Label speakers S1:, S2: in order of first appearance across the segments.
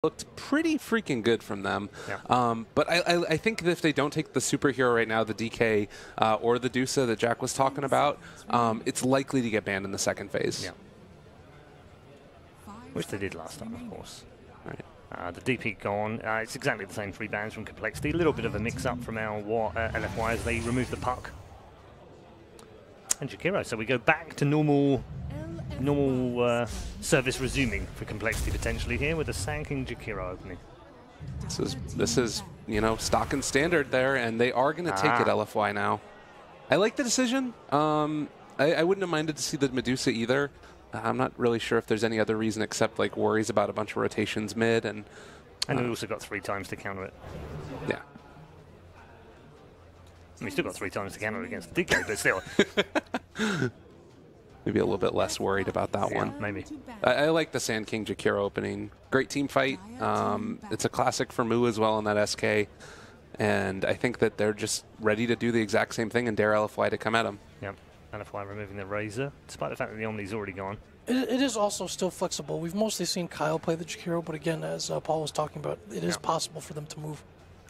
S1: looked pretty freaking good from them.
S2: Yeah.
S1: But I think that if they don't take the superhero right now, the DK or the Dusa that Jack was talking about, it's likely to get banned in the second phase.
S2: Yeah. Which they did last time, of course.
S1: Right.
S2: The DP gone. It's exactly the same 3 bans from compLexity. A little bit of a mix-up from our LFY as they remove the puck. And Jakiro. So we go back to normal service resuming for compLexity potentially here with a Sand Jakiro opening.
S1: This is you know, stock and standard there, and they are going to take it LFY now. I like the decision. I wouldn't have minded to see the Medusa either. I'm not really sure if there's any other reason except like worries about a bunch of rotations mid and
S2: we also got 3 times to counter it.
S1: Yeah.
S2: We still got 3 times to counter it against DK, but still.
S1: Maybe a little bit less worried about that one.
S2: Maybe.
S1: I like the Sand King Jakiro opening. Great team fight. It's a classic for Mu as well in that SK. And I think that they're just ready to do the exact same thing and dare LFY to come at them.
S2: Yep. LFY removing the Razor, despite the fact that the Omni's already gone.
S3: It is also still flexible. We've mostly seen Kyle play the Jakiro, but again, as Paul was talking about, it is possible for them to move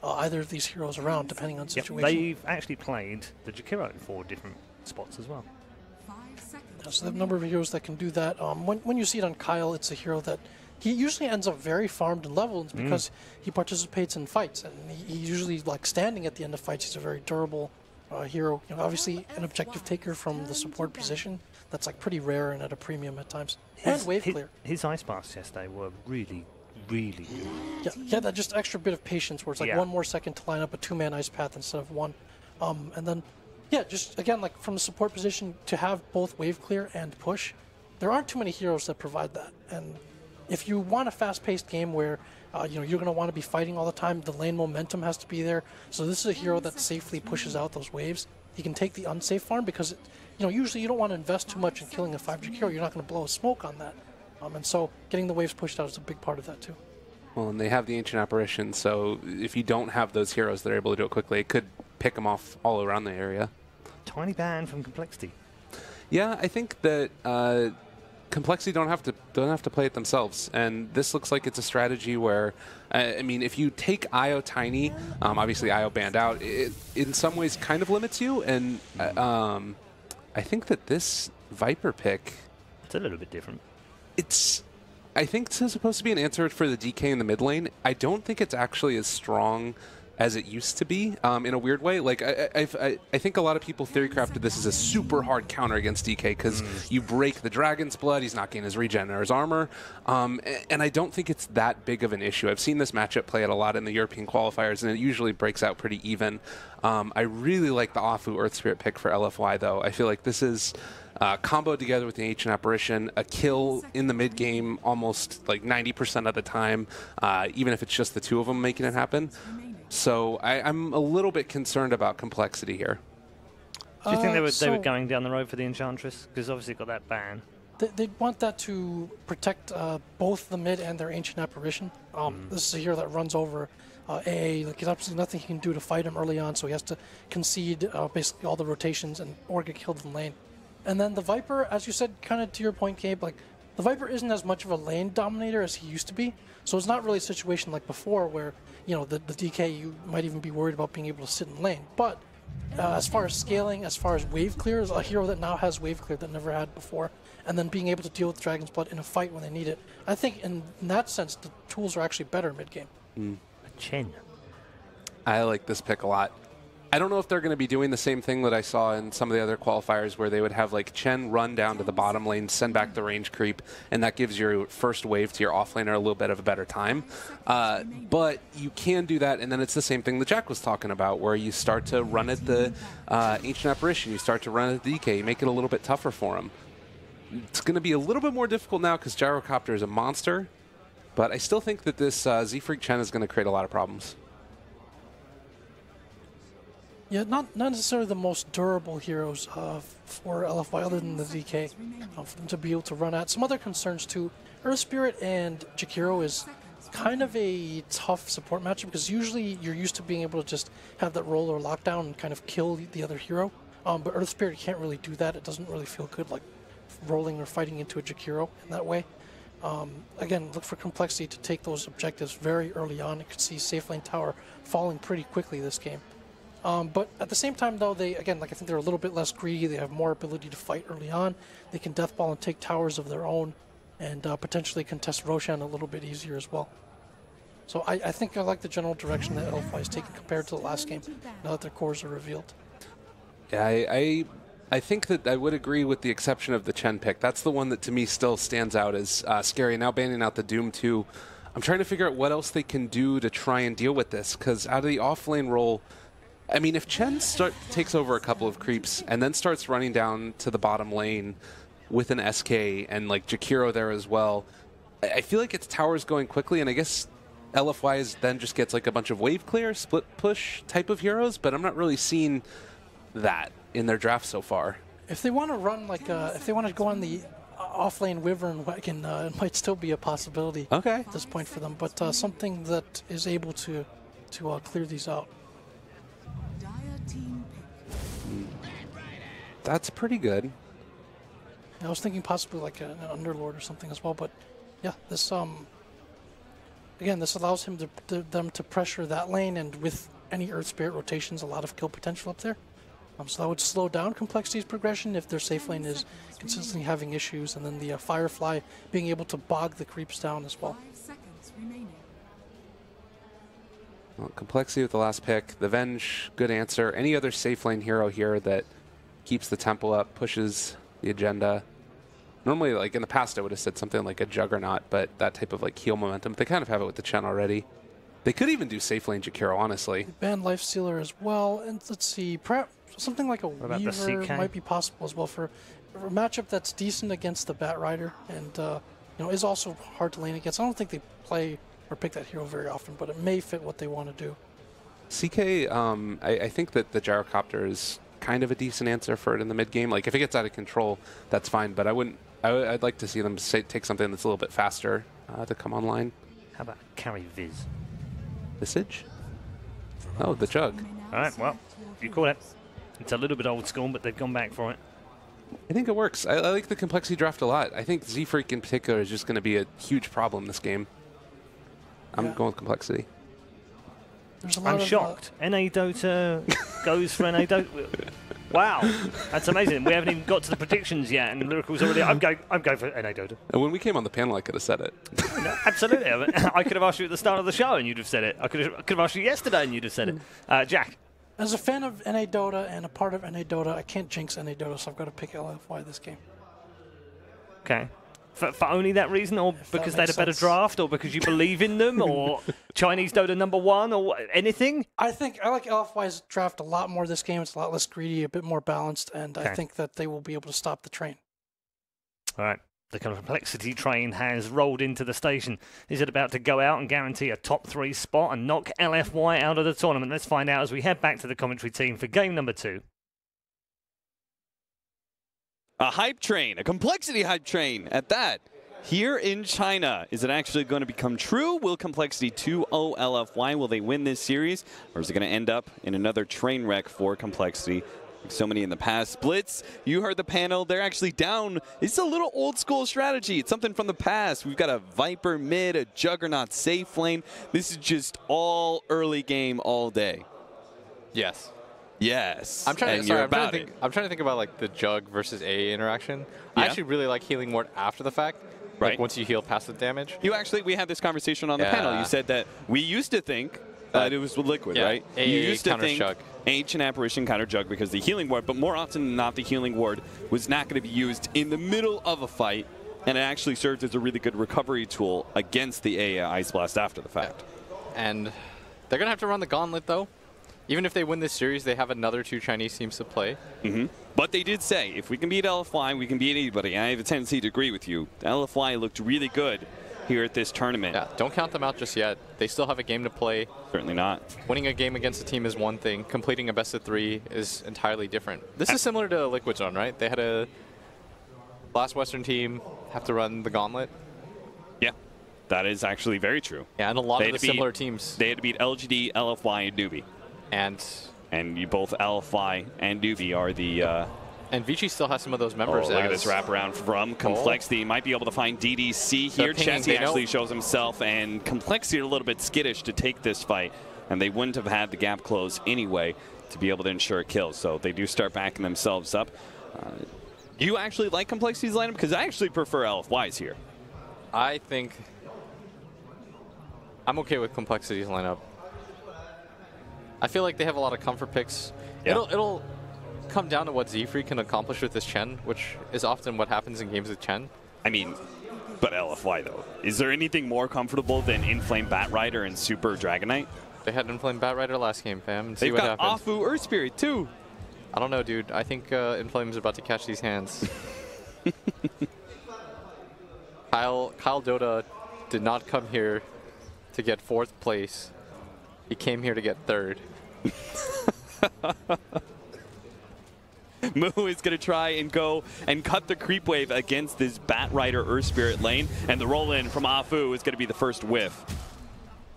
S3: either of these heroes around, depending on situation.
S2: They've actually played the Jakiro in 4 different spots as well.
S3: So they have a number of heroes that can do that. When you see it on Kyle, it's a hero that he usually ends up very farmed and leveled because he participates in fights, and he's usually like standing at the end of fights. He's a very durable hero. You know, obviously an objective taker from the support position. That's like pretty rare and at a premium at times. And wave clear.
S2: His ice bars yesterday were really, really good.
S3: Yeah, that just extra bit of patience where it's like 1 more second to line up a 2-man ice path instead of 1. And then, yeah, just again, like from the support position to have both wave clear and push, there aren't too many heroes that provide that. And if you want a fast-paced game where you know, you're going to want to be fighting all the time, the lane momentum has to be there. So this is a hero that safely pushes out those waves. He can take the unsafe farm because, you know, usually you don't want to invest too much in killing a 5 Jakiro. You're not going to blow a smoke on that. And so getting the waves pushed out is a big part of that too.
S1: Well, and they have the Ancient Apparition, so if you don't have those heroes that are able to do it quickly, it could pick them off all around the area.
S2: Tiny ban from compLexity.
S1: Yeah, I think that compLexity don't have to play it themselves, and this looks like it's a strategy where, I mean, if you take IO Tiny, obviously IO banned out, it in some ways kind of limits you, and I think that this Viper pick,
S2: it's a little bit different.
S1: I think it's supposed to be an answer for the DK in the mid lane. I don't think it's actually as strong as it used to be, in a weird way. Like, I think a lot of people theory-crafted this as a super hard counter against DK because you break the Dragon's Blood, he's not getting his regen or his armor, and I don't think it's that big of an issue. I've seen this matchup play out a lot in the European qualifiers, and it usually breaks out pretty even. I really like the Afu Earth Spirit pick for LFY, though. I feel like this is comboed together with the Ancient Apparition, a kill in the mid game almost like 90% of the time, even if it's just the 2 of them making it happen. So I'm a little bit concerned about compLexity here.
S2: Do you think they were going down the road for the Enchantress? Because obviously got that ban.
S3: They'd want that to protect both the mid and their Ancient Apparition. This is a hero that runs over AA. Like, there's absolutely nothing he can do to fight him early on, so he has to concede basically all the rotations or get killed in lane. And then the Viper, as you said, kind of to your point, Gabe, like the Viper isn't as much of a lane dominator as he used to be. So it's not really a situation like before where, you know, the DK, you might even be worried about being able to sit in lane. But as far as scaling, as far as wave clear, is a hero that now has wave clear that never had before. And then being able to deal with Dragon's Blood in a fight when they need it. I think in that sense, the tools are actually better mid-game.
S2: A Chen.
S1: I like this pick a lot. I don't know if they're going to be doing the same thing that I saw in some of the other qualifiers where they would have like Chen run down to the bottom lane, send back the range creep, and that gives your first wave to your offlaner a little bit of a better time. But you can do that, and then it's the same thing that Jack was talking about, where you start to run at the Ancient Apparition, you start to run at the DK, you make it a little bit tougher for him. It's going to be a little bit more difficult now because Gyrocopter is a monster, but I still think that this Z-Freak Chen is going to create a lot of problems.
S3: Yeah, not necessarily the most durable heroes for LFY other than the DK, for them to be able to run at. Some other concerns too, Earth Spirit and Jakiro is kind of a tough support matchup because usually you're used to being able to just have that roll or lockdown and kind of kill the other hero. But Earth Spirit can't really do that. It doesn't really feel good like rolling or fighting into a Jakiro in that way. Again, look for compLexity to take those objectives very early on. You could see safe lane tower falling pretty quickly this game. But at the same time, though, I think they're a little bit less greedy. They have more ability to fight early on. They can deathball and take towers of their own, and potentially contest Roshan a little bit easier as well. So I think I like the general direction that LFY is taking compared to the last game, now that their cores are revealed.
S1: Yeah, I think that I would agree with the exception of the Chen pick. That's the one that to me still stands out as scary. Now banning out the Doom 2, I'm trying to figure out what else they can do to try and deal with this, because out of the off-lane role, I mean, if Chen takes over a couple of creeps and then starts running down to the bottom lane with an SK and like Jakiro there as well, I feel like it's towers going quickly, and I guess LFY then just gets like a bunch of wave clear, split push type of heroes, but I'm not really seeing that in their draft so far.
S3: If they want to run like, if they want to go on the off-lane Wyvern wagon, it might still be a possibility at this point for them, but something that is able to clear these out.
S1: That's pretty good.
S3: I was thinking possibly like an Underlord or something as well, but yeah, this again, this allows them to pressure that lane, and with any Earth Spirit rotations, a lot of kill potential up there. So that would slow down compLexity's progression if their safe lane is consistently having issues, and then the Firefly being able to bog the creeps down as well.
S1: Well, compLexity with the last pick. The Venge, good answer. Any other safe lane hero here that keeps the tempo up, pushes the agenda? Normally, like in the past, I would have said something like a Juggernaut, but that type of like heal momentum, they kind of have it with the Chen already. They could even do safe lane Jakiro, honestly.
S3: Ban Lifestealer as well, and let's see, perhaps something like a Weaver might be possible as well for a matchup that's decent against the Batrider, and you know, is also hard to lane against. I don't think they play or pick that hero very often, but it may fit what they want to do.
S1: CK, I think that the Gyrocopter is kind of a decent answer for it in the mid game. Like if it gets out of control, that's fine, but I'd like to see them take something that's a little bit faster to come online.
S2: How about carry Viz?
S1: Visage? Oh, the Jug.
S2: All right, well, you call it. It's a little bit old school, but they've gone back for it.
S1: I think it works. I like the compLexity draft a lot. I think Z-Freak in particular is just going to be a huge problem this game. I'm going with compLexity.
S2: I'm shocked. NA Dota goes for NA Dota. Wow, that's amazing. We haven't even got to the predictions yet, and Lyrical's already. I'm going for NA Dota.
S1: And when we came on the panel, I could have said it.
S2: No, absolutely. I could have asked you at the start of the show, and you'd have said it. I could have asked you yesterday, and you'd have said it. Jack.
S3: As a fan of NA Dota and a part of NA Dota, I can't jinx NA Dota, so I've got to pick LFY this game.
S2: Okay. For only that reason, or because they had a better draft, or because you believe in them, or Chinese Dota #1, or anything?
S3: I like LFY's draft a lot more this game. It's a lot less greedy, a bit more balanced, and I think that they will be able to stop the train.
S2: All right. The compLexity train has rolled into the station. Is it about to go out and guarantee a top 3 spot and knock LFY out of the tournament? Let's find out as we head back to the commentary team for game number 2.
S4: A hype train, a compLexity hype train at that. Here in China, is it actually going to become true? Will compLexity 2-0 LFY? Will they win this series? Or is it going to end up in another train wreck for compLexity? Like so many in the past splits. You heard the panel. They're actually down. It's a little old school strategy. It's something from the past. We've got a Viper mid, a Juggernaut safe lane. This is just all early game all day.
S5: Yes.
S4: Yes.
S5: I'm trying to think about like the Jug versus A interaction. I actually really like healing ward after the fact. Like once you heal past the damage.
S4: We had this conversation on the panel. You said that we used to think that it was Liquid, right?
S5: You used to think Jug.
S4: Ancient Apparition counter Jug because the healing ward, but more often than not, the healing ward was not going to be used in the middle of a fight, and it actually served as a really good recovery tool against the A Ice Blast after the fact.
S5: And they're going to have to run the gauntlet, though. Even if they win this series, they have another 2 Chinese teams to play.
S4: But they did say, if we can beat LFY, we can beat anybody. I have a tendency to agree with you. LFY looked really good here at this tournament.
S5: Yeah, don't count them out just yet. They still have a game to play.
S4: Certainly not.
S5: Winning a game against a team is one thing. Completing a best of 3 is entirely different. This is similar to Liquid Zone, right? They had a last Western team have to run the gauntlet.
S4: Yeah, that is actually very true.
S5: Yeah, and a lot of the similar teams.
S4: They had to beat LGD, LFY, and Newbie.
S5: And
S4: you both LFY and Newbie are the
S5: And Vici still has some of those members.
S4: Look at this wraparound from compLexity. Might be able to find DDC here. Chessie actually shows himself, and compLexity are a little bit skittish to take this fight, and they wouldn't have had the gap close anyway to be able to ensure a kill. So they do start backing themselves up. Do you actually like compLexity's lineup? Because I actually prefer LFY's here.
S5: I think I'm okay with compLexity's lineup. I feel like they have a lot of comfort picks. Yeah. It'll come down to what Z-Free can accomplish with this Chen, which is often what happens in games with Chen.
S4: I mean, but LFY though. Is there anything more comfortable than Inflame Batrider and Super Dragonite?
S5: They had Inflame Batrider last game, fam. And
S4: They've got Afu Earth Spirit too.
S5: I don't know, dude. I think Inflame's about to catch these hands. Kyle Dota did not come here to get 4th place. He came here to get 3rd.
S4: Moo is going to try and go and cut the creep wave against this Batrider Earth Spirit lane, and the roll in from Afu is going to be the first whiff.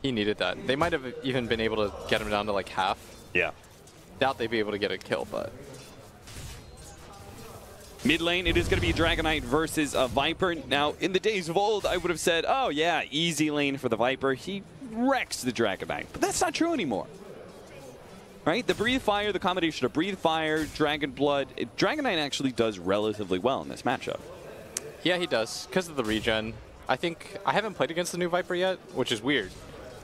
S5: He needed that. They might have even been able to get him down to like half.
S4: Yeah.
S5: Doubt they'd be able to get a kill, but.
S4: Mid lane, it is going to be Dragonite versus a Viper. Now, in the days of old, I would have said, oh yeah, easy lane for the Viper. He wrecks the Dragonite, but that's not true anymore. Right? The Breathe Fire, the combination of Breathe Fire, Dragon Blood, Dragonite actually does relatively well in this matchup.
S5: Yeah, he does, because of the regen. I think, I haven't played against the new Viper yet, which is weird.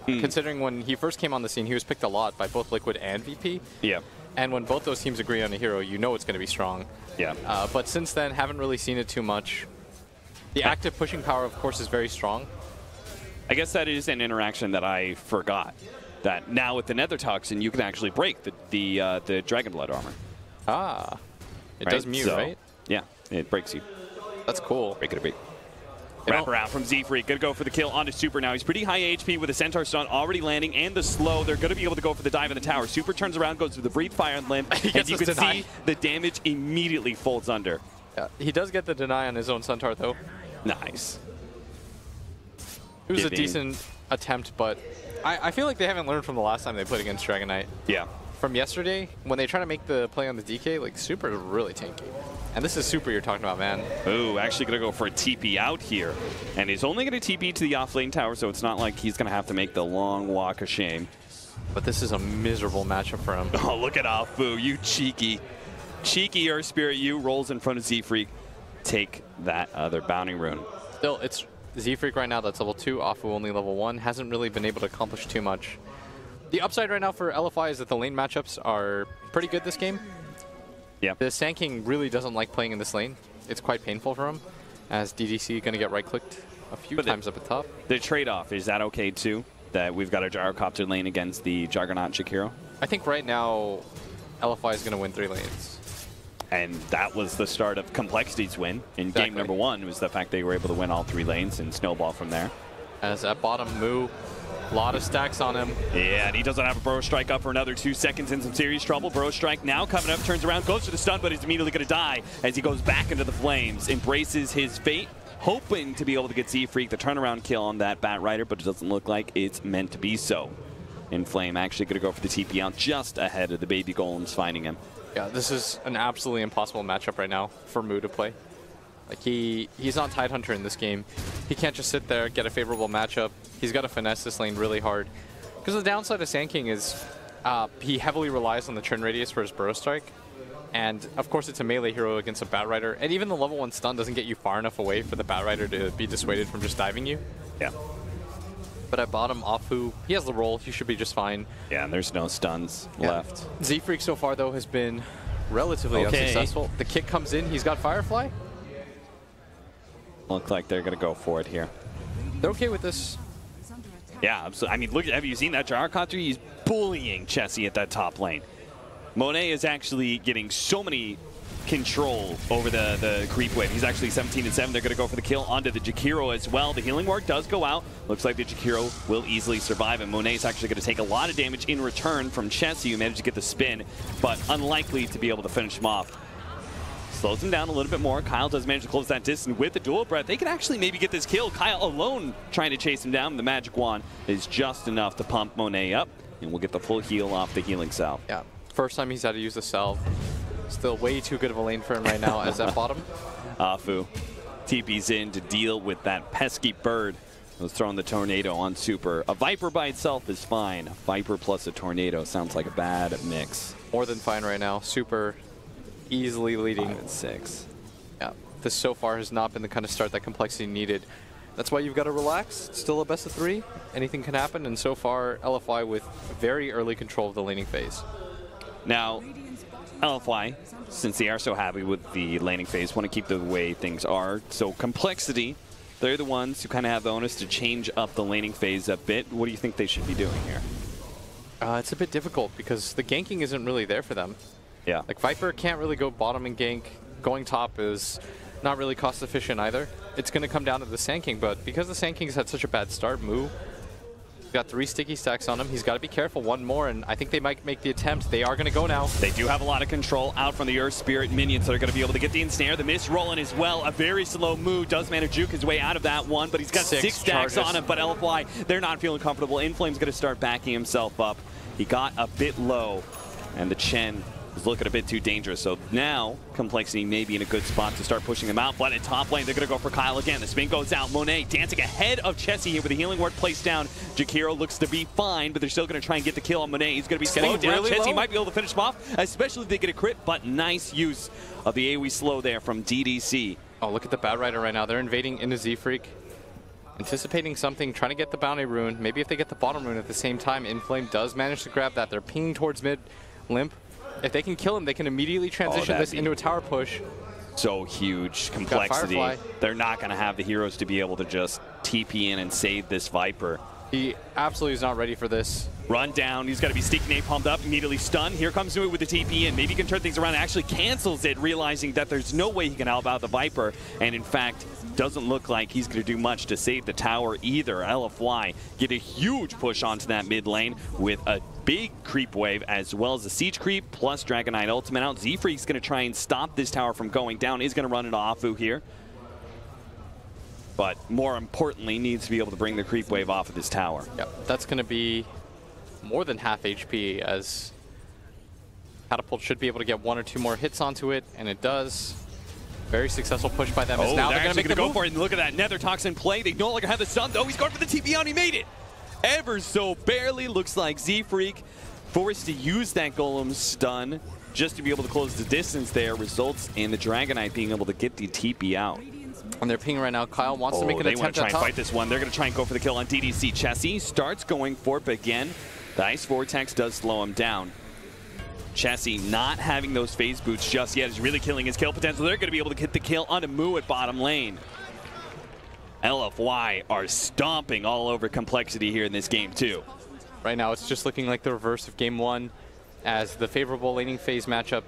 S5: Considering when he first came on the scene, he was picked a lot by both Liquid and VP.
S4: Yeah.
S5: And when both those teams agree on a hero, you know it's going to be strong.
S4: Yeah.
S5: But since then, haven't really seen it too much. The active pushing power, of course, is very strong.
S4: I guess that is an interaction that I forgot. That now with the Nether Toxin, you can actually break the Dragon Blood armor.
S5: Ah. It does mute, right?
S4: Yeah, it breaks you.
S5: That's cool.
S4: Break it a beat. Wrap around from Z-Free. Gonna go for the kill onto Super now. He's pretty high HP with a Centaur stun already landing and the slow. They're gonna be able to go for the dive in the tower. Super turns around, goes to the Breathe Fire and Limb. As you can see, the damage immediately folds under.
S5: Yeah, he does get the deny on his own Centaur though.
S4: Nice.
S5: It was a decent attempt, but I feel like they haven't learned from the last time they played against Dragonite.
S4: Yeah.
S5: From yesterday, when they try to make the play on the DK, like Super is really tanky. And this is Super you're talking about, man.
S4: Ooh, actually going to go for a TP out here. And he's only going to TP to the offlane tower, so it's not like he's going to have to make the long walk of shame.
S5: But this is a miserable matchup for him.
S4: Oh, look at Afu, you cheeky. Cheeky Earth Spirit, you rolls in front of Z-Freak. Take that other bounding rune.
S5: Still, it's Z-Freak right now that's level 2, Afu only level 1. Hasn't really been able to accomplish too much. The upside right now for LFI is that the lane matchups are pretty good this game.
S4: Yeah.
S5: The Sand King really doesn't like playing in this lane. It's quite painful for him, as DDC going to get right-clicked a few times up at top.
S4: The trade-off, is that okay too? That we've got a Gyrocopter lane against the Juggernaut Jakiro?
S5: I think right now, LFI is going to win 3 lanes.
S4: And that was the start of compLexity's win in game number 1, was the fact they were able to win all 3 lanes and snowball from there.
S5: As at bottom, Moo, a lot of stacks on him.
S4: Yeah, and he doesn't have a Burrow Strike up for another 2 seconds in some serious trouble. Burrow Strike now coming up, turns around, goes for the stun, but is immediately going to die as he goes back into the flames, embraces his fate, hoping to be able to get Z-Freak the turnaround kill on that Batrider, but it doesn't look like it's meant to be so. Inflame actually going to go for the TP out just ahead of the baby golems finding him.
S5: Yeah, this is an absolutely impossible matchup right now for Moo to play. Like he's not Tidehunter in this game. He can't just sit there, get a favorable matchup. He's got to finesse this lane really hard. Because the downside of Sand King is he heavily relies on the turn radius for his Burrow Strike. And of course it's a melee hero against a Batrider. And even the level 1 stun doesn't get you far enough away for the Batrider to be dissuaded from just diving you.
S4: Yeah.
S5: But at bottom, Afu, he has the roll. He should be just fine.
S4: Yeah, and there's no stuns left.
S5: Z-Freak so far, though, has been relatively unsuccessful. The kick comes in. He's got Firefly.
S4: Look like they're going to go for it here.
S5: They're okay with this.
S4: Yeah, absolutely. I mean, look, have you seen that Gyrocopter? He's bullying Chessie at that top lane. Monet is actually getting so many control over the creep wave. He's actually 17-7. They're going to go for the kill onto the Jakiro as well. The healing ward does go out. Looks like the Jakiro will easily survive, and Monet's actually going to take a lot of damage in return from Chessie, who managed to get the spin, but unlikely to be able to finish him off. Slows him down a little bit more. Kyle does manage to close that distance with the dual breath. They can actually maybe get this kill. Kyle alone trying to chase him down. The magic wand is just enough to pump Monet up, and we'll get the full heal off the healing salve.
S5: Yeah, first time he's had to use the salve. Still way too good of a lane for him right now as that bottom.
S4: Afu TP's in to deal with that pesky bird. Was throwing the tornado on Super. A Viper by itself is fine. A Viper plus a tornado sounds like a bad mix.
S5: More than fine right now. Super easily leading.
S4: 5 and 6.
S5: Yeah, this so far has not been the kind of start that Complexity needed. That's why you've got to relax. It's still a best of 3. Anything can happen, and so far LFY with very early control of the laning phase.
S4: Now, LFY, since they are so happy with the laning phase, want to keep the way things are. So Complexity, they're the ones who kind of have the onus to change up the laning phase a bit. What do you think they should be doing here?
S5: It's a bit difficult because the ganking isn't really there for them.
S4: Yeah.
S5: Like Viper can't really go bottom and gank. Going top is not really cost efficient either. It's going to come down to the Sand King, but because the Sand King's had such a bad start, Moo got 3 sticky stacks on him. He's got to be careful. 1 more, and I think they might make the attempt. They are going to go now.
S4: They do have a lot of control out from the Earth Spirit minions that are going to be able to get the ensnare. The miss rolling as well. A very slow Moo does manage to juke his way out of that one, but he's got 6 stacks on him. But LFY, they're not feeling comfortable. Inflame's going to start backing himself up. He got a bit low, and the Chen is looking a bit too dangerous. So now Complexity may be in a good spot to start pushing them out. But in top lane, they're going to go for Kyle again. The spin goes out. Monet dancing ahead of Chessie here with the healing ward placed down. Jakiro looks to be fine, but they're still going to try and get the kill on Monet. He's going to be slowed down.
S5: Really
S4: Chessie
S5: low?
S4: might be able to finish him off, especially if they get a crit. But nice use of the AoE slow there from DDC.
S5: Oh, look at the Bad Rider right now. They're invading into Z-Freak. Anticipating something, trying to get the bounty rune. Maybe if they get the bottom rune at the same time, Inflame does manage to grab that. They're pinging towards mid. Limp. If they can kill him, they can immediately transition this into a tower push.
S4: So huge. Complexity. They're not going to have the heroes to be able to just TP in and save this Viper.
S5: He absolutely is not ready for this.
S4: Run down. He's got to be sneaking napalmed up, immediately stunned. Here comes Nui with the TP in. Maybe he can turn things around. Actually cancels it, realizing that there's no way he can help out the Viper. And in fact, doesn't look like he's going to do much to save the tower either. LFY get a huge push onto that mid lane with a big creep wave as well as a siege creep plus Dragon Knight ultimate out. Z-Freak's going to try and stop this tower from going down. He's going to run into Afu here. But more importantly, needs to be able to bring the creep wave off of this tower.
S5: Yep, that's going to be more than half HP, as Catapult should be able to get 1 or 2 more hits onto it, and it does. Very successful push by them.
S4: Oh,
S5: now
S4: they're
S5: going to
S4: go for it. And look at that Nether Toxin play. They no longer have the stun, though. He's going for the TP on. He made it. Ever so barely. Looks like Z-Freak forced to use that Golem stun just to be able to close the distance there. Results in the Dragon Knight being able to get the TP out.
S5: And they're pinging right now. Kyle wants to make an attempt
S4: want to try
S5: at
S4: and
S5: top.
S4: fight this one. They're going to try and go for the kill on DDC. Chessie starts going for it, but again, the Ice Vortex does slow him down. Chessie not having those phase boots just yet is really killing his kill potential. They're going to be able to get the kill onto Moo at bottom lane. LFY are stomping all over Complexity here in this game too.
S5: Right now it's just looking like the reverse of game 1, as the favorable laning phase matchup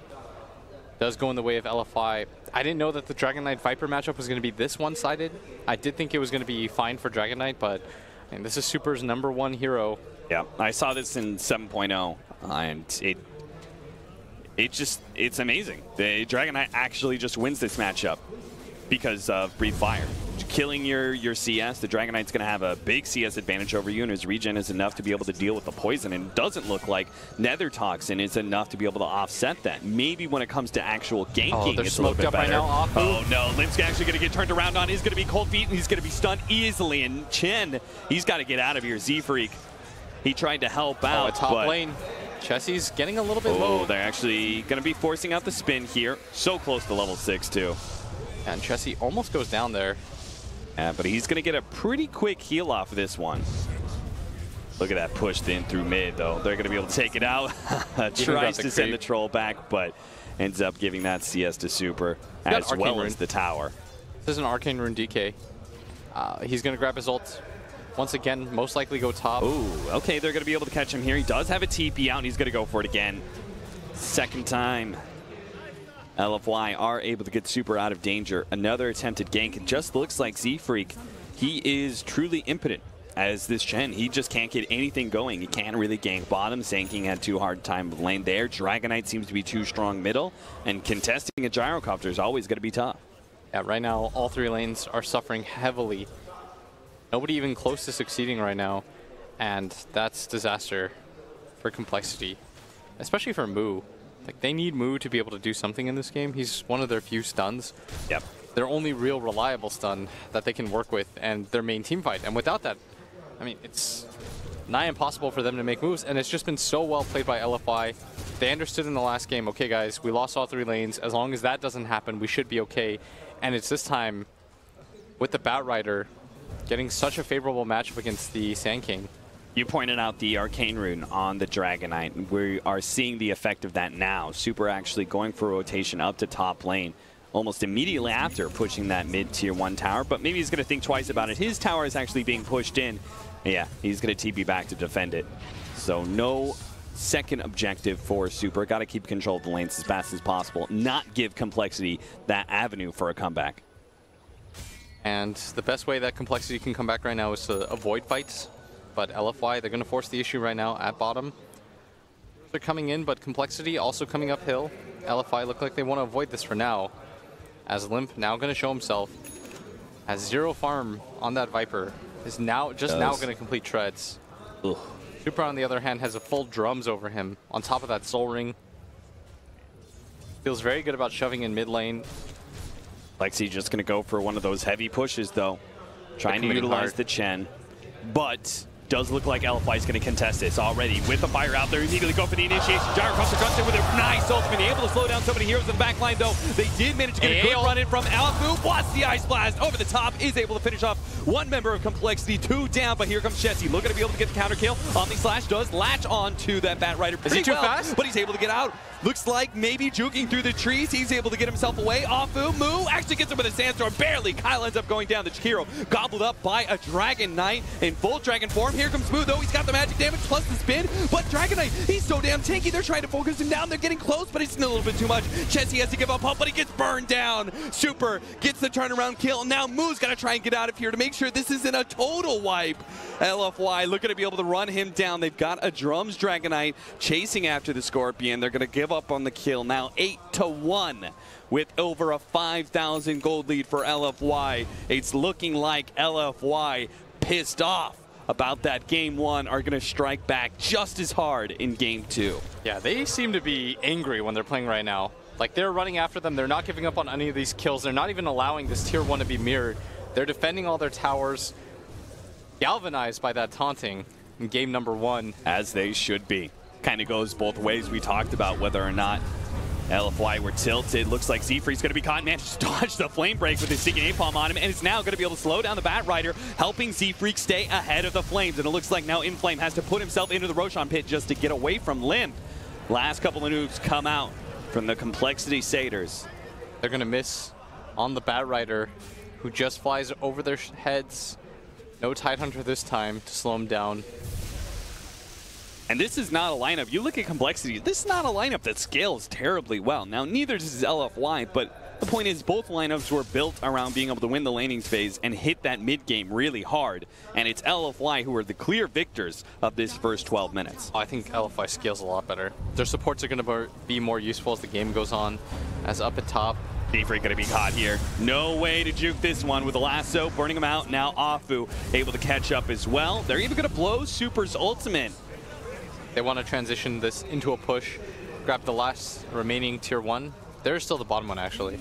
S5: does go in the way of LFY. I didn't know that the Dragon Knight Viper matchup was going to be this one-sided. I did think it was going to be fine for Dragon Knight, but I mean, this is Super's #1 hero.
S4: Yeah, I saw this in 7.0, and it's amazing. The Dragon Knight actually just wins this matchup because of Breathe Fire. Killing your CS, the Dragon Knight's going to have a big CS advantage over you, and his regen is enough to be able to deal with the poison, and it doesn't look like Nether Toxin is enough to be able to offset that. Maybe when it comes to actual ganking,
S5: they're
S4: it's a little bit
S5: smoked up
S4: better.
S5: right now.
S4: Oh no, Limp's actually going to get turned around on. He's going to be cold feet, and he's going to be stunned easily, and Chen, he's got to get out of here. Z-Freak, he tried to help out,
S5: at top lane. Chessie's getting a little bit low.
S4: They're actually going to be forcing out the spin here. So close to level 6 too.
S5: And Chessie almost goes down there.
S4: Yeah, but he's going to get a pretty quick heal off of this one. Look at that pushed in through mid, though. They're going to be able to take it out. Tries to send the troll back, but ends up giving that CS to Super, as well as the tower.
S5: This is an Arcane Rune DK. He's going to grab his ult. Once again, most likely go top.
S4: Ooh, okay, they're going to be able to catch him here. He does have a TP out, and he's going to go for it again. Second time. LFY are able to get Super out of danger. Another attempted gank. It just looks like Z-Freak, he is truly impotent as this Chen. He just can't get anything going. He can't really gank bottom. Zanking had too hard time with lane there. Dragon Knight seems to be too strong middle, and contesting a Gyrocopter is always going to be tough.
S5: Yeah, right now all 3 lanes are suffering heavily. Nobody even close to succeeding right now, and that's disaster for Complexity, especially for Moo. Like, they need Moo to be able to do something in this game. He's one of their few stuns.
S4: Yep.
S5: Their only real reliable stun that they can work with and their main team fight. And without that, I mean, it's nigh impossible for them to make moves. And it's just been so well played by LFY. They understood in the last game, okay, guys, we lost all 3 lanes. As long as that doesn't happen, we should be okay. And it's this time with the Batrider getting such a favorable matchup against the Sand King.
S4: You pointed out the Arcane Rune on the Dragon Knight. We are seeing the effect of that now. Super actually going for a rotation up to top lane almost immediately after pushing that mid-tier 1 tower, but maybe he's going to think twice about it. His tower is actually being pushed in. Yeah, he's going to TP back to defend it. So no second objective for Super. Got to keep control of the lanes as fast as possible, not give compLexity that avenue for a comeback.
S5: And the best way that compLexity can come back right now is to avoid fights. But LFY, they're going to force the issue right now at bottom. They're coming in, but compLexity also coming uphill. LFY look like they want to avoid this for now. As Limp now going to show himself. Has 0 farm on that Viper. Is now now going to complete treads.
S4: Ugh.
S5: Super, on the other hand, has a full drums over him. On top of that Soul Ring. Feels very good about shoving in mid lane.
S4: Lexi just going to go for one of those heavy pushes, though. Trying to utilize the Chen. But does look like LFY is going to contest this already. With the fire out there, immediately go for the initiation. Gyro comes to trust it with a nice ultimate. Able to slow down so many heroes in the back line, though. They did manage to get a good run in from Alfu. Wants the Ice Blast over the top. Is able to finish off one member of compLexity. 2 down, but here comes Chessie. Looking to be able to get the counter kill. Omni Slash does latch on to that Batrider pretty
S5: Is he too
S4: well,
S5: fast?
S4: but he's able to get out. Looks like maybe juking through the trees. He's able to get himself away. Afu, Moo actually gets him with a Sandstorm. Barely. Kyle ends up going down. The Jakiro gobbled up by a Dragon Knight in full dragon form. Here comes Moo, though. He's got the magic damage plus the spin. But Dragon Knight, he's so damn tanky. They're trying to focus him down. They're getting close, but it's still a little bit too much. Chessie has to give up hope, but he gets burned down. Super gets the turnaround kill. Now Moo's got to try and get out of here to make sure this isn't a total wipe. LFY looking to be able to run him down. They've got a Drums Dragon Knight chasing after the Scorpion. They're going to give up on the kill. Now 8-1 with over a 5,000 gold lead for LFY. It's looking like LFY, pissed off about that game 1, are going to strike back just as hard in game 2.
S5: Yeah, they seem to be angry when they're playing right now. Like, they're running after them. They're not giving up on any of these kills. They're not even allowing this tier 1 to be mirrored. They're defending all their towers, galvanized by that taunting in game number 1.
S4: As they should be. Kind of goes both ways. We talked about whether or not LFY were tilted. Looks like Zfreak's going to be caught. Managed to dodge the flame break with his sneaking napalm on him, and is now going to be able to slow down the Batrider, helping Zfreak stay ahead of the flames. And it looks like now Inflame has to put himself into the Roshan pit just to get away from Limp. Last couple of noobs come out from the compLexity Satyrs.
S5: They're going to miss on the Batrider, who just flies over their heads. No Tidehunter this time to slow him down.
S4: And this is not a lineup. You look at compLexity, this is not a lineup that scales terribly well. Now, neither does LFY, but the point is both lineups were built around being able to win the laning phase and hit that mid game really hard. And it's LFY who are the clear victors of this first 12 minutes.
S5: I think LFY scales a lot better. Their supports are going to be more useful as the game goes on. As up at top,
S4: Zfreak going to be caught here. No way to juke this one with the lasso, burning him out. Now Afu able to catch up as well. They're even going to blow Super's ultimate.
S5: they want to transition this into a push, grab the last remaining tier 1. There's still the bottom one, actually.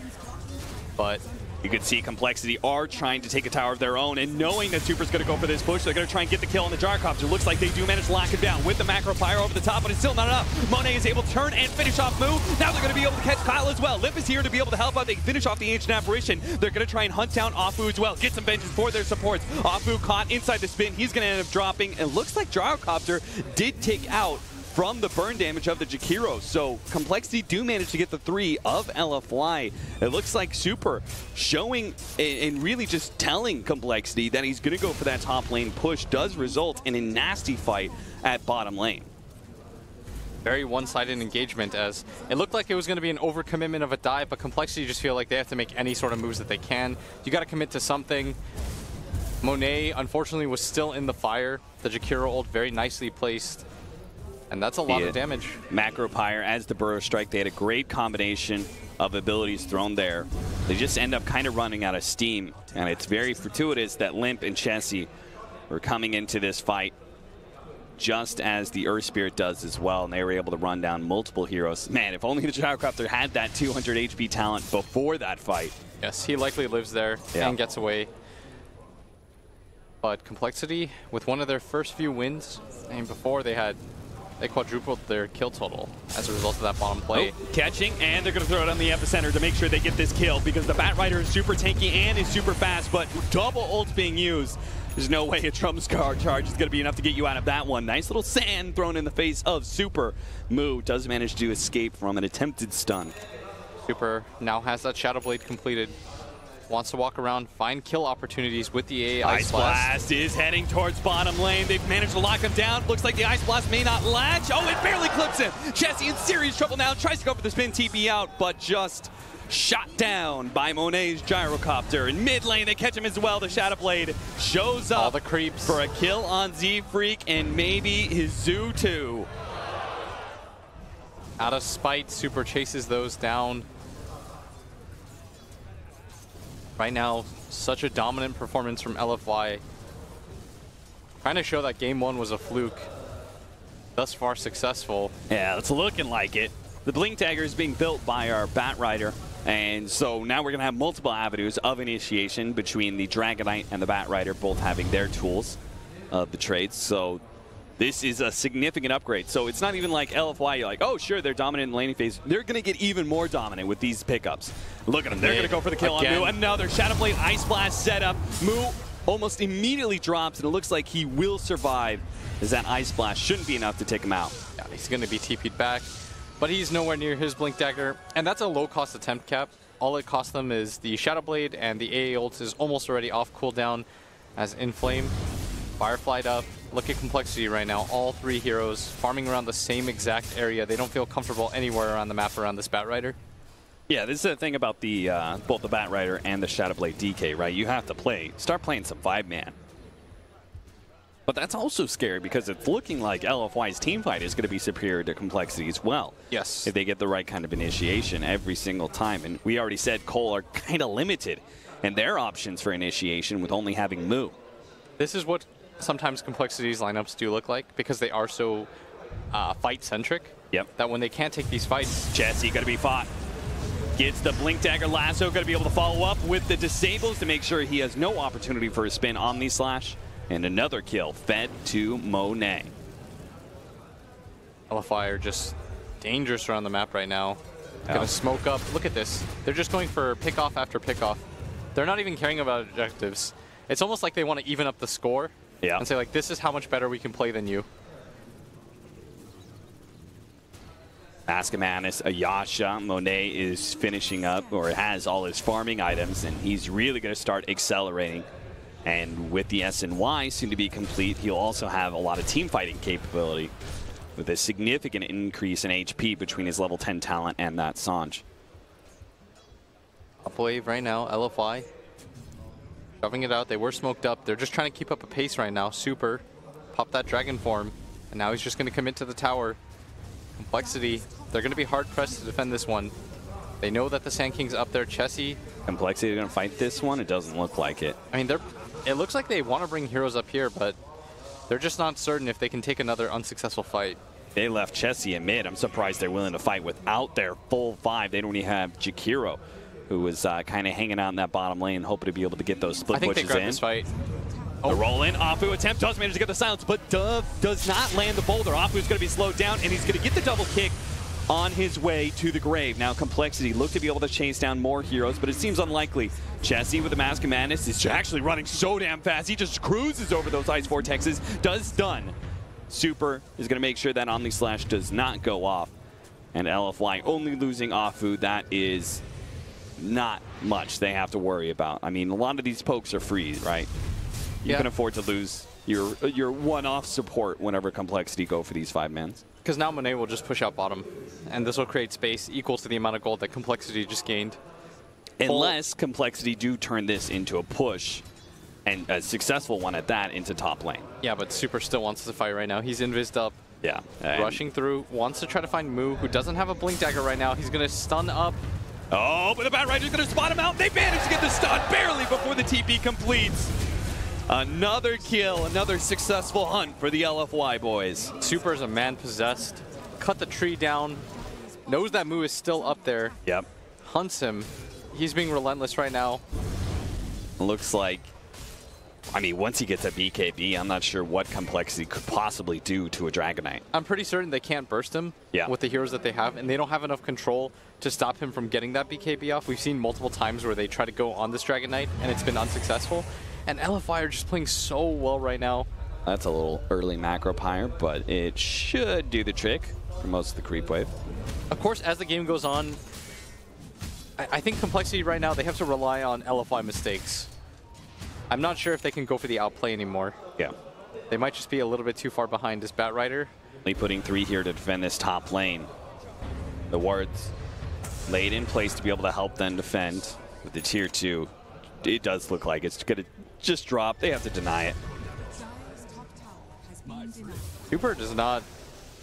S5: But
S4: you could see compLexity are trying to take a tower of their own, and knowing that Super's going to go for this push, they're going to try and get the kill on the Gyrocopter. Looks like they do manage to lock him down with the macro fire over the top, but it's still not enough. Monet is able to turn and finish off Move. Now they're going to be able to catch Kyle as well. Limp is here to be able to help out. They can finish off the Ancient Apparition. They're going to try and hunt down Afu as well. Get some vengeance for their supports. Afu caught inside the spin. He's going to end up dropping. It looks like Gyrocopter did take out from the burn damage of the Jakiro. So compLexity do manage to get the 3 of LFY. It looks like Super showing and really just telling compLexity that he's going to go for that top lane push does result in a nasty fight at bottom lane.
S5: Very one-sided engagement, as it looked like it was going to be an overcommitment of a dive, but compLexity just feel like they have to make any sort of moves that they can. You got to commit to something. Monet, unfortunately, was still in the fire. The Jakiro ult very nicely placed. And that's a lot of damage.
S4: Macro Pyre as the Burrow Strike. They had a great combination of abilities thrown there. They just end up kind of running out of steam. And it's very fortuitous that Limp and Chessie were coming into this fight just as the Earth Spirit does as well, and they were able to run down multiple heroes. Man, if only the Gyrocopter had that 200 HP talent before that fight.
S5: Yes, he likely lives there and gets away. But compLexity, with one of their first few wins, and before they quadrupled their kill total as a result of that bottom play.
S4: Oh, catching, and they're going to throw it on the epicenter to make sure they get this kill, because the Batrider is super tanky and is super fast, but double ults being used. There's no way a Trump Scar charge is going to be enough to get you out of that one. Nice little sand thrown in the face of Super. Moo does manage to escape from an attempted stun.
S5: Super now has that Shadow Blade completed. Wants to walk around, find kill opportunities with the AA
S4: Ice Blast is heading towards bottom lane. They've managed to lock him down. Looks like the Ice Blast may not latch. Oh, it barely clips him. Jesse in serious trouble now. Tries to go for the spin TP out, but just shot down by Monet's Gyrocopter. In mid lane, they catch him as well. The Shadow Blade shows up
S5: all the creeps
S4: for a kill on Z-Freak and maybe his Zoo too.
S5: Out of spite, Super chases those down. Right now, such a dominant performance from LFY. Trying to show that game one was a fluke. Thus far successful.
S4: Yeah, it's looking like it. The Blink Dagger is being built by our Batrider, and so now we're going to have multiple avenues of initiation between the Dragonite and the Batrider, both having their tools of the trades. So this is a significant upgrade. So it's not even like LFY, you're like, oh, sure, they're dominant in the laning phase. They're going to get even more dominant with these pickups. Look at them. They're going to go for the kill
S5: again
S4: on Moo. Another Shadow Blade Ice Blast setup. Moo almost immediately drops, and it looks like he will survive, as that Ice Blast shouldn't be enough to take him out.
S5: Yeah, he's going to be TP'd back, but he's nowhere near his Blink Dagger, and that's a low-cost attempt cap. All it costs them is the Shadow Blade, and the AA ult is almost already off cooldown as Inflame. Fireflied up. Look at compLexity right now. All three heroes farming around the same exact area. They don't feel comfortable anywhere around the map around this Batrider.
S4: Yeah, this is the thing about the both the Batrider and the Shadow Blade DK, right? You have to start playing some 5-man. But that's also scary because it's looking like LFY's teamfight is going to be superior to compLexity as well.
S5: Yes.
S4: If they get the right kind of initiation every single time. And we already said CoL are kind of limited in their options for initiation with only having Moo.
S5: This is what sometimes compLexity's lineups do look like, because they are so fight-centric.
S4: Yep.
S5: That when they can't take these fights,
S4: Jesse going to be fought. Gets the Blink Dagger lasso, going to be able to follow up with the disables to make sure he has no opportunity for a spin Omni Slash. And another kill fed to Monet.
S5: LFY are just dangerous around the map right now. Gonna smoke up. Look at this. They're just going for pickoff after pickoff. They're not even caring about objectives. It's almost like they want to even up the score.
S4: Yeah.
S5: And say, like, this is how much better we can play than you.
S4: Askamanis, Ayasha, Monet is finishing up, or has all his farming items, and he's really going to start accelerating. And with the SNY soon to be complete, he'll also have a lot of team fighting capability with a significant increase in HP between his level 10 talent and that Sanj.
S5: Up wave right now, LFY. Shoving it out. They were smoked up. They're just trying to keep up a pace right now. Super. Pop that dragon form. And now he's just going to commit to the tower. compLexity. They're going to be hard-pressed to defend this one. They know that the Sand King's up there. Chessie.
S4: compLexity are going to fight this one? It doesn't look like it.
S5: I mean, it looks like they want to bring heroes up here, but they're just not certain if they can take another unsuccessful fight.
S4: They left Chessie in mid. I'm surprised they're willing to fight without their full 5. They don't even have Jakiro, who was kind of hanging out in that bottom lane, hoping to be able to get those split pushes in.
S5: I think they grabbed this fight.
S4: The roll in, Afu attempt does manage to get the silence, but Dove does not land the boulder. Afu's going to be slowed down, and he's going to get the double kick on his way to the grave. Now compLexity look to be able to chase down more heroes, but it seems unlikely. Chessie with the Mask of Madness is actually running so damn fast. He just cruises over those ice vortexes, does stun. Super is going to make sure that Omni Slash does not go off. And LFY only losing Afu, that is not much they have to worry about. I mean, a lot of these pokes are free, right? You can afford to lose your one-off support whenever compLexity go for these 5-mans.
S5: Because now Monet will just push out bottom, and this will create space equal to the amount of gold that compLexity just gained.
S4: Unless compLexity do turn this into a push, and a successful one at that, into top lane.
S5: Yeah, but Super still wants to fight right now. He's invised up.
S4: Yeah.
S5: Rushing through, wants to try to find Moo, who doesn't have a Blink Dagger right now. He's going to stun up.
S4: Oh, but the Batrider's going to spot him out. They managed to get the stun barely before the TP completes. Another kill, another successful hunt for the LFY boys.
S5: Super is a man possessed. Cut the tree down. Knows that Mu is still up there.
S4: Yep.
S5: Hunts him. He's being relentless right now.
S4: Looks like, I mean, once he gets a BKB, I'm not sure what compLexity could possibly do to a Dragon Knight.
S5: I'm pretty certain they can't burst him with the heroes that they have, and they don't have enough control to stop him from getting that BKB off. We've seen multiple times where they try to go on this Dragon Knight, and it's been unsuccessful. And LFY are just playing so well right now.
S4: That's a little early macro pyre, but it should do the trick for most of the creep wave.
S5: Of course, as the game goes on, I think compLexity right now, they have to rely on LFY mistakes. I'm not sure if they can go for the outplay anymore.
S4: Yeah.
S5: They might just be a little bit too far behind this Bat Rider.
S4: Only putting 3 here to defend this top lane. The wards laid in place to be able to help them defend with the tier 2. It does look like it's going to just drop. They have to deny it.
S5: Super does not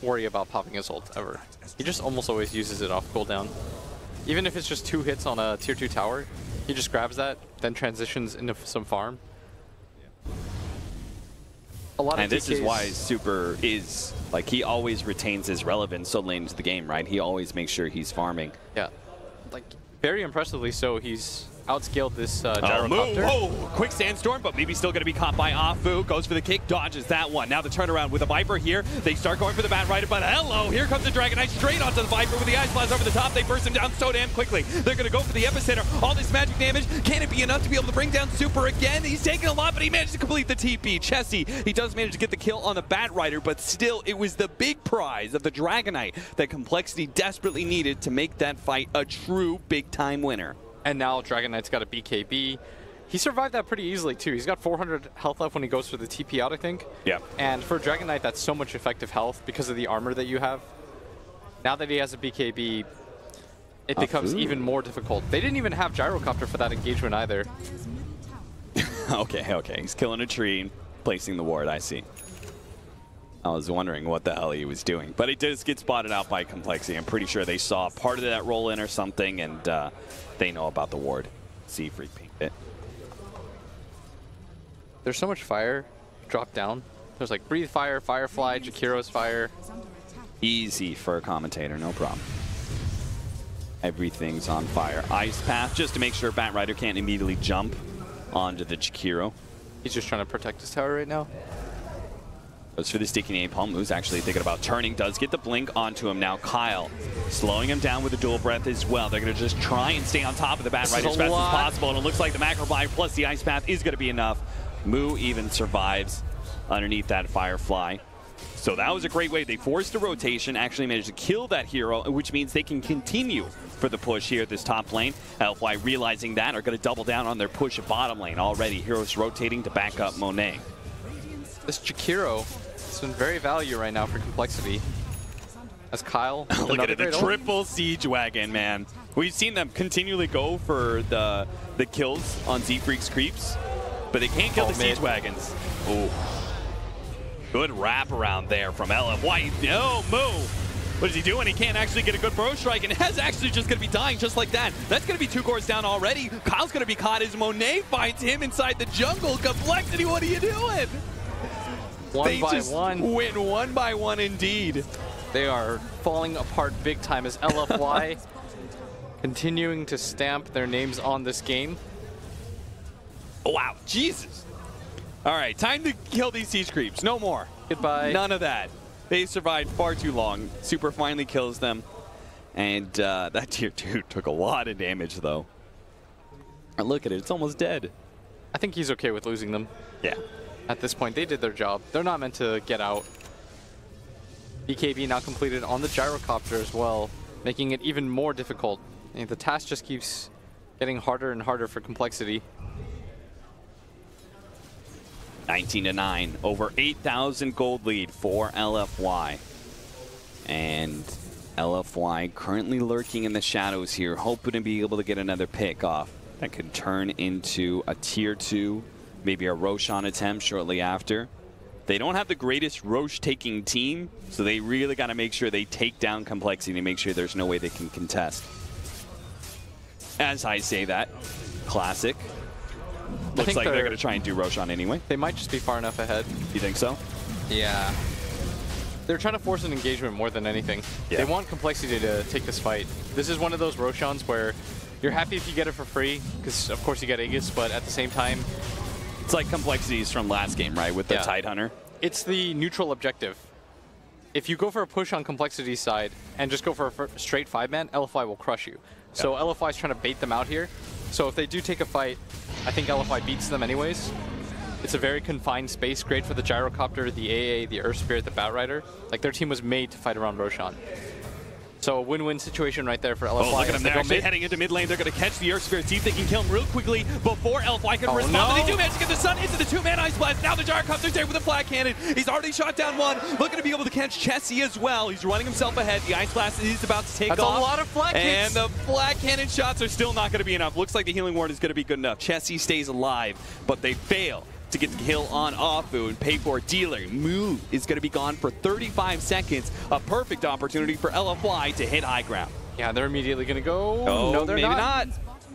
S5: worry about popping his ult ever. He just almost always uses it off cooldown. Even if it's just 2 hits on a tier 2 tower, he just grabs that, then transitions into some farm. A lot of
S4: and this
S5: DKs,
S4: is why Super is, like, he always retains his relevance so late into the game, right? He always makes sure he's farming.
S5: Yeah. Like, very impressively so, he's outscaled this gyrocopter.
S4: Oh, quick sandstorm, but maybe still going to be caught by Afu. Goes for the kick, dodges that one. Now the turnaround with a Viper here. They start going for the Bat Rider, but hello, here comes the Dragon Knight straight onto the Viper with the Ice Blast over the top. They burst him down so damn quickly. They're going to go for the epicenter. All this magic damage. Can it be enough to be able to bring down Super again? He's taking a lot, but he managed to complete the TP. Chessie, he does manage to get the kill on the Bat Rider, but still, it was the big prize of the Dragon Knight that compLexity desperately needed to make that fight a true big-time winner.
S5: And now Dragon Knight's got a BKB. He survived that pretty easily, too. He's got 400 health left when he goes for the TP out, I think.
S4: Yeah.
S5: And for Dragon Knight, that's so much effective health because of the armor that you have. Now that he has a BKB, it becomes even more difficult. They didn't even have Gyrocopter for that engagement either.
S4: Okay. He's killing a tree, placing the ward, I see. I was wondering what the hell he was doing. But it does get spotted out by compLexity. I'm pretty sure they saw part of that roll in or something, and they know about the ward. See Freak pinged it.
S5: There's so much fire drop down. There's like Breathe Fire, Firefly, Jakiro's Fire.
S4: Easy for a commentator, no problem. Everything's on fire. Ice Path, just to make sure Bat Rider can't immediately jump onto the Jakiro.
S5: He's just trying to protect his tower right now.
S4: Goes for the sticky napalm. Who's actually thinking about turning. Does get the blink onto him now. Kyle slowing him down with a dual breath as well. They're going to just try and stay on top of the Bat Rider as fast as possible. And it looks like the macro buy plus the Ice Path is going to be enough. Mu even survives underneath that Firefly. So that was a great way. They forced a rotation, actually managed to kill that hero, which means they can continue for the push here at this top lane. LFY realizing that are going to double down on their push at bottom lane. Already heroes rotating to back up Monet.
S5: This Jakiro has been very value right now for compLexity. As Kyle,
S4: look at it, the triple siege wagon, man. We've seen them continually go for the kills on Z-Freak's creeps, but they can't kill the siege wagons. Oh, good wraparound there from LFY. Oh, Mu. What is he doing? He can't actually get a good burrow strike, and has actually just going to be dying just like that. That's going to be 2 cores down already. Kyle's going to be caught as Monet finds him inside the jungle. compLexity, what are you doing?
S5: One by one.
S4: Win 1 by 1 indeed.
S5: They are falling apart big time as LFY continuing to stamp their names on this game.
S4: Oh, wow, Jesus. All right, time to kill these siege creeps. No more.
S5: Goodbye.
S4: None of that. They survived far too long. Super finally kills them. And that tier 2 took a lot of damage, though. And look at it, it's almost dead.
S5: I think he's okay with losing them.
S4: Yeah.
S5: At this point, they did their job. They're not meant to get out. BKB now completed on the gyrocopter as well, making it even more difficult. And the task just keeps getting harder and harder for compLexity.
S4: 19-9, over 8,000 gold lead for LFY. And LFY currently lurking in the shadows here, hoping to be able to get another pick off that could turn into a tier 2, maybe a Roshan attempt shortly after. They don't have the greatest Roche-taking team, so they really got to make sure they take down compLexity to make sure there's no way they can contest. As I say that, classic. looks like they're going to try and do Roshan anyway.
S5: They might just be far enough ahead.
S4: You think so?
S5: Yeah. They're trying to force an engagement more than anything.
S4: Yeah.
S5: They want complexity to take this fight. This is one of those Roshans where you're happy if you get it for free, because of course you get Aegis, but at the same time...
S4: It's like complexities from last game, right, with the Tidehunter?
S5: It's the neutral objective. If you go for a push on complexity's side and just go for a straight 5-man, LFI will crush you. So LFI is trying to bait them out here. So if they do take a fight, I think LFI beats them anyways. It's a very confined space, great for the Gyrocopter, the AA, the Earth Spirit, the Batrider. Like, their team was made to fight around Roshan. So a win-win situation right there for LFI.
S4: Oh, look at them. They're actually heading into mid lane. They're going to catch the Earth Spirit. See if they can kill him real quickly before LFI can respond.
S5: No.
S4: But they do manage to get the Sun into the 2-man Ice Blast. Now the Gyrocopter's there with a flag cannon. He's already shot down one. Looking to be able to catch Chessie as well. He's running himself ahead. The Ice Blast is about to take off.
S5: That's a lot of flag
S4: And
S5: hits.
S4: the flag cannon shots are still not going to be enough. Looks like the Healing Ward is going to be good enough. Chessie stays alive, but they fail to get the kill on Afu and pay for a dealer. Moo is going to be gone for 35 seconds. A perfect opportunity for LFY to hit high ground.
S5: Yeah, they're immediately going to go.
S4: Oh,
S5: no, they're
S4: maybe
S5: not.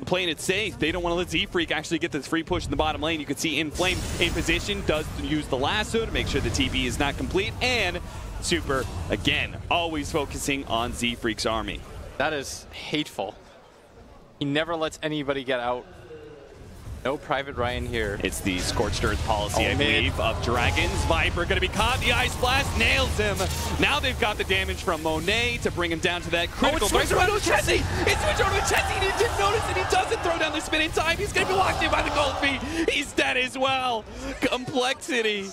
S4: Playing it safe. They don't want to let Z-Freak actually get this free push in the bottom lane. You can see Inflame in position, does use the lasso to make sure the TP is not complete. And Super, again, always focusing on Z-Freak's army.
S5: That is hateful. He never lets anybody get out. No Private Ryan here.
S4: It's the Scorched Earth policy, I believe, of Dragons. Viper going to be caught. The Ice Blast nails him. Now they've got the damage from Monet to bring him down to that critical.
S5: it's switched over to
S4: Chessie! It's switched over to Chessie, and he didn't notice it. He doesn't throw down the spin in time. He's going to be locked in by the gold feet. He's dead as well. Complexity.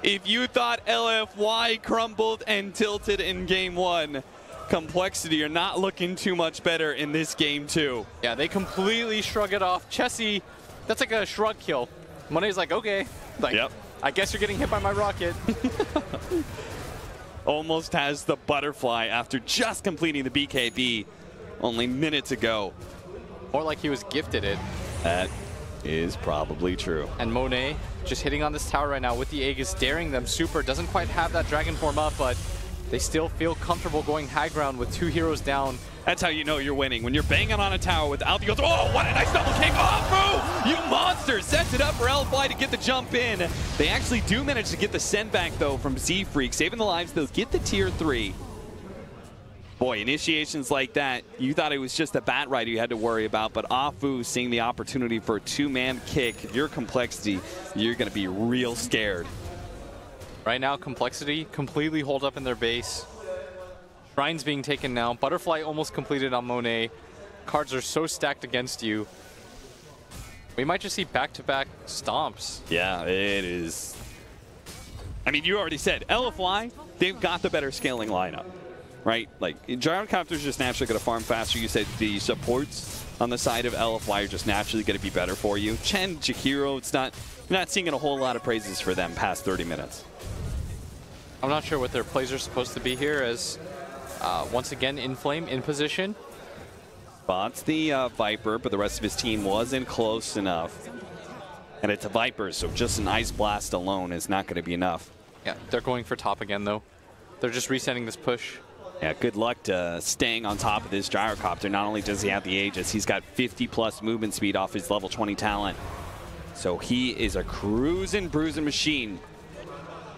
S4: If you thought LFY crumbled and tilted in game 1, Complexity are not looking too much better in this game 2.
S5: Yeah, they completely shrug it off. Chessie, that's like a shrug kill. Monet's like, okay. Like, I guess you're getting hit by my rocket.
S4: Almost has the butterfly after just completing the BKB only minutes ago.
S5: Or like he was gifted it.
S4: That is probably true.
S5: And Monet just hitting on this tower right now with the Aegis, daring them. Super doesn't quite have that dragon form up, but they still feel comfortable going high ground with 2 heroes down.
S4: That's how you know you're winning. When you're banging on a tower without the... Oh, what a nice double kick off, you monster! Sets it up for LFY to get the jump in. They actually do manage to get the send back, though, from Z-Freak. Saving the lives, they'll get the tier 3. Boy, initiations like that, you thought it was just a Batrider you had to worry about, but Afu seeing the opportunity for a 2-man kick, if you're Complexity, you're going to be real scared.
S5: Right now, Complexity completely hold up in their base. Shrine's being taken now. Butterfly almost completed on Monet. Cards are so stacked against you. We might just see back-to-back stomps.
S4: Yeah, it is. I mean, you already said, LFY, they've got the better scaling lineup, right? Like, Gyrocopter's just naturally going to farm faster. You said the supports on the side of LFY are just naturally going to be better for you. Chen, Jakiro, it's not, you're not seeing a whole lot of praises for them past 30 minutes.
S5: I'm not sure what their plays are supposed to be here as, once again, Inflame in position.
S4: Spots the Viper, but the rest of his team wasn't close enough. And it's a Viper, so just an Ice Blast alone is not going to be enough.
S5: Yeah, they're going for top again, though. They're just resetting this push.
S4: Yeah, good luck to staying on top of this Gyrocopter. Not only does he have the Aegis, he's got 50+ movement speed off his level 20 talent. So he is a cruising, bruising machine.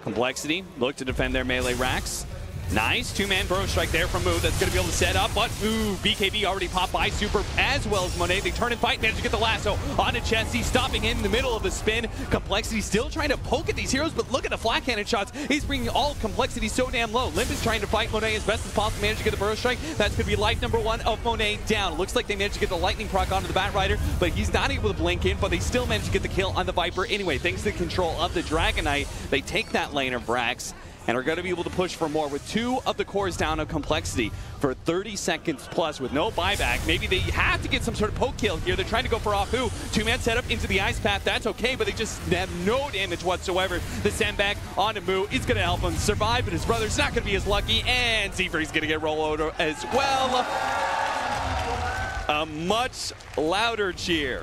S4: Complexity, look to defend their melee racks. Nice 2-man burrow strike there from Moo. That's going to be able to set up, but BKB already popped by Super as well as Monet. They turn and fight, manage to get the lasso onto Chessie, stopping him in the middle of the spin. Complexity still trying to poke at these heroes, but look at the flat cannon shots. He's bringing all Complexity so damn low. Limp is trying to fight Monet as best as possible, manage to get the burrow strike. That's going to be life number 1 of Monet down. It looks like they managed to get the lightning proc onto the Batrider, but he's not able to blink in, but they still managed to get the kill on the Viper anyway. Thanks to the control of the Dragonite, they take that lane of Brax and are going to be able to push for more with 2 of the cores down of Complexity for 30 seconds plus with no buyback. Maybe they have to get some sort of poke kill here. They're trying to go for Afu. 2-man setup into the Ice Path. That's okay, but they just have no damage whatsoever. The sandbag onto Moo is going to help him survive, but his brother's not going to be as lucky, and Z-Freak's going to get rolled over as well. A much louder cheer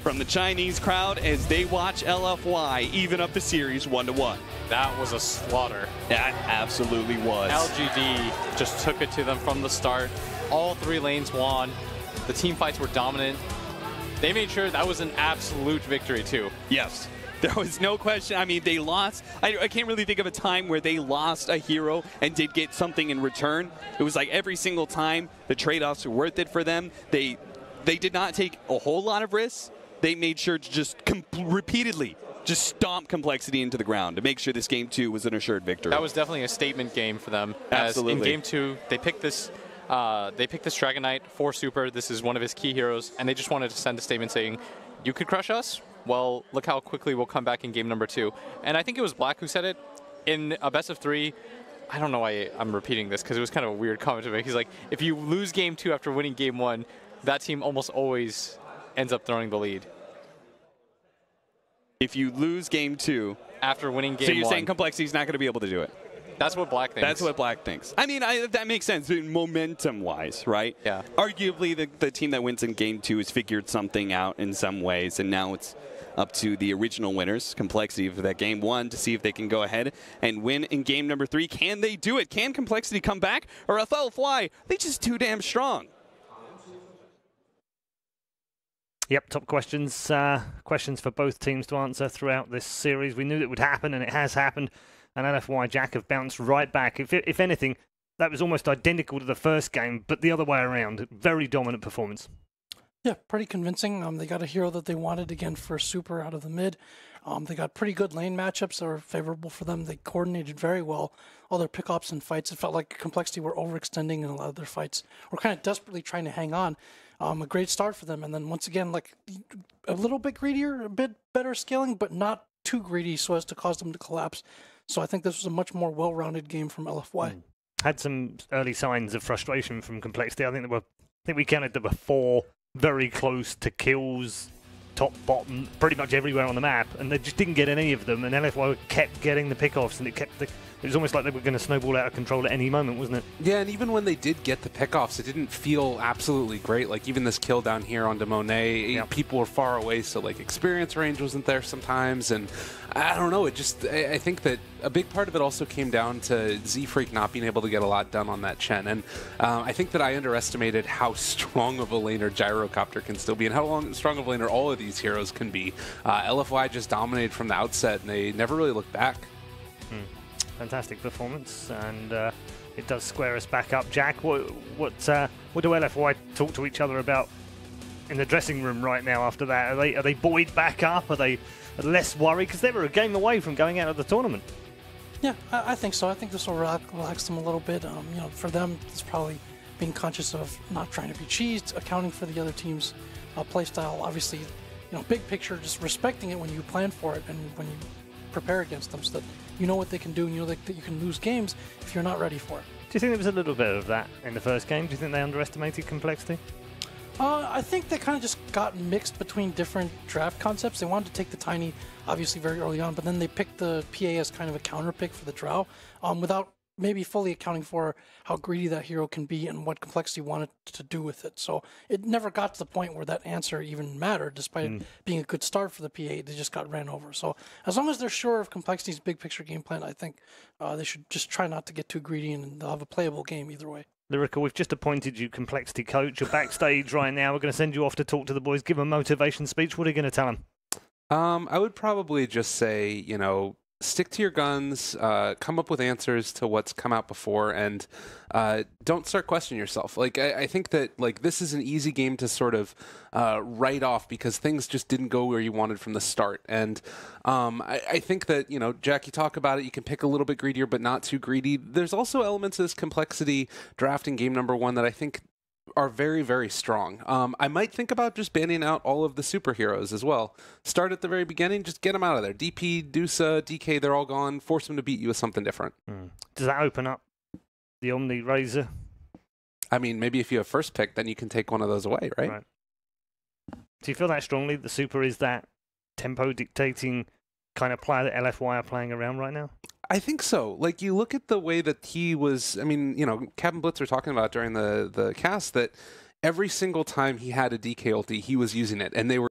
S4: from the Chinese crowd as they watch LFY even up the series 1-1.
S5: That was a slaughter.
S4: That absolutely was.
S5: LGD just took it to them from the start. All 3 lanes won. The team fights were dominant. They made sure that was an absolute victory, too.
S4: Yes. There was no question. I mean, they lost. I can't really think of a time where they lost a hero and did get something in return. It was like every single time the trade-offs were worth it for them. They did not take a whole lot of risks. They made sure to just repeatedly just stomp compLexity into the ground to make sure this game 2 was an assured victory.
S5: That was definitely a statement game for them.
S4: Absolutely.
S5: As in game 2, they picked this Dragon Knight for Super. This is one of his key heroes, and they just wanted to send a statement saying, you could crush us? Well, look how quickly we'll come back in game number 2. And I think it was Black who said it. In a best of 3, I don't know why I'm repeating this because it was kind of a weird comment to make. He's like, if you lose game 2 after winning game 1, that team almost always ends up throwing the lead.
S4: If you lose game 2
S5: after winning game 1.
S4: So you're saying compLexity's not going to be able to do it?
S5: That's what Black thinks.
S4: That's what Black thinks. I mean, that makes sense momentum-wise, right?
S5: Yeah.
S4: Arguably, the team that wins in game 2 has figured something out in some ways, and now it's up to the original winners, compLexity, for that game 1 to see if they can go ahead and win in game number 3. Can they do it? Can compLexity come back? Or LFY, they just too damn strong.
S2: Yep, top questions. Questions for both teams to answer throughout this series. We knew it would happen, and it has happened. And LFY Jack have bounced right back. If anything, that was almost identical to the first game, but the other way around. Very dominant performance.
S3: Yeah, pretty convincing. They got a hero that they wanted again for Super out of the mid. They got pretty good lane matchups that were favorable for them. They coordinated very well. All their pickups and fights, it felt like compLexity were overextending in a lot of their fights. We're kind of desperately trying to hang on. A great start for them. And then once again, like a little bit greedier, a bit better scaling, but not too greedy so as to cause them to collapse. So I think this was a much more well-rounded game from LFY.
S2: Had some early signs of frustration from compLexity. I think we counted there were 4 very close to kills, top, bottom, pretty much everywhere on the map, and they just didn't get any of them. And LFY kept getting the pickoffs, and it was almost like they were going to snowball out of control at any moment, wasn't it?
S1: Yeah, and even when they did get the pickoffs, it didn't feel absolutely great. Like even this kill down here onto Monet,
S2: yep.
S1: People were far away, so like experience range wasn't there sometimes, and I don't know. I think that a big part of it also came down to Z-Freak not being able to get a lot done on that Chen, and I think that I underestimated how strong of a laner Gyrocopter can still be, and how strong of a laner all of these heroes can be. LFY just dominated from the outset, and they never really looked back.
S2: Fantastic performance, and it does square us back up. Jack, what do LFY talk to each other about in the dressing room right now after that? Are they buoyed back up? Are they less worried? Because they were a game away from going out of the tournament.
S3: Yeah, I think so. I think this will relax them a little bit. For them, it's probably being conscious of not trying to be cheesed, accounting for the other team's playstyle. Obviously, big picture, just respecting it when you plan for it and when you prepare against them, so that you know what they can do and you know that you can lose games if you're not ready for it.
S2: Do you think there was a little bit of that in the first game? Do you think they underestimated compLexity?
S3: I think they kind of just got mixed between different draft concepts. They wanted to take the Tiny, obviously, very early on, but then they picked the PA as kind of a counter pick for the Drow, without maybe fully accounting for how greedy that hero can be and what compLexity wanted to do with it. So it never got to the point where that answer even mattered, despite it being a good start for the PA. They just got ran over. So as long as they're sure of compLexity's big picture game plan, I think they should just try not to get too greedy, and they'll have a playable game either way.
S2: Lyrical, we've just appointed you compLexity coach. You're backstage right now. We're going to send you off to talk to the boys, give them a motivation speech. What are you going to tell them?
S1: I would probably just say, stick to your guns, come up with answers to what's come out before, and don't start questioning yourself. Like, I think that, like, this is an easy game to sort of write off because things just didn't go where you wanted from the start. And I think that, Jack, you talk about it, you can pick a little bit greedier, but not too greedy. There's also elements of this compLexity draft in game number 1 that I think are very, very strong. I might think about just banning out all of the superheroes as well. Start at the very beginning, just get them out of there. DP, Dusa, DK, they're all gone. Force them to beat you with something different.
S2: Does that open up the Omni Razor?
S1: I mean, maybe if you have first pick, then you can take one of those away, right?
S2: Do you feel that strongly? The super is that tempo dictating kind of player that LFY are playing around right now?
S1: I think so. Like, you look at the way that he was, I mean, Captain Blitz were talking about during the cast that every single time he had a DK ulti, he was using it, and they were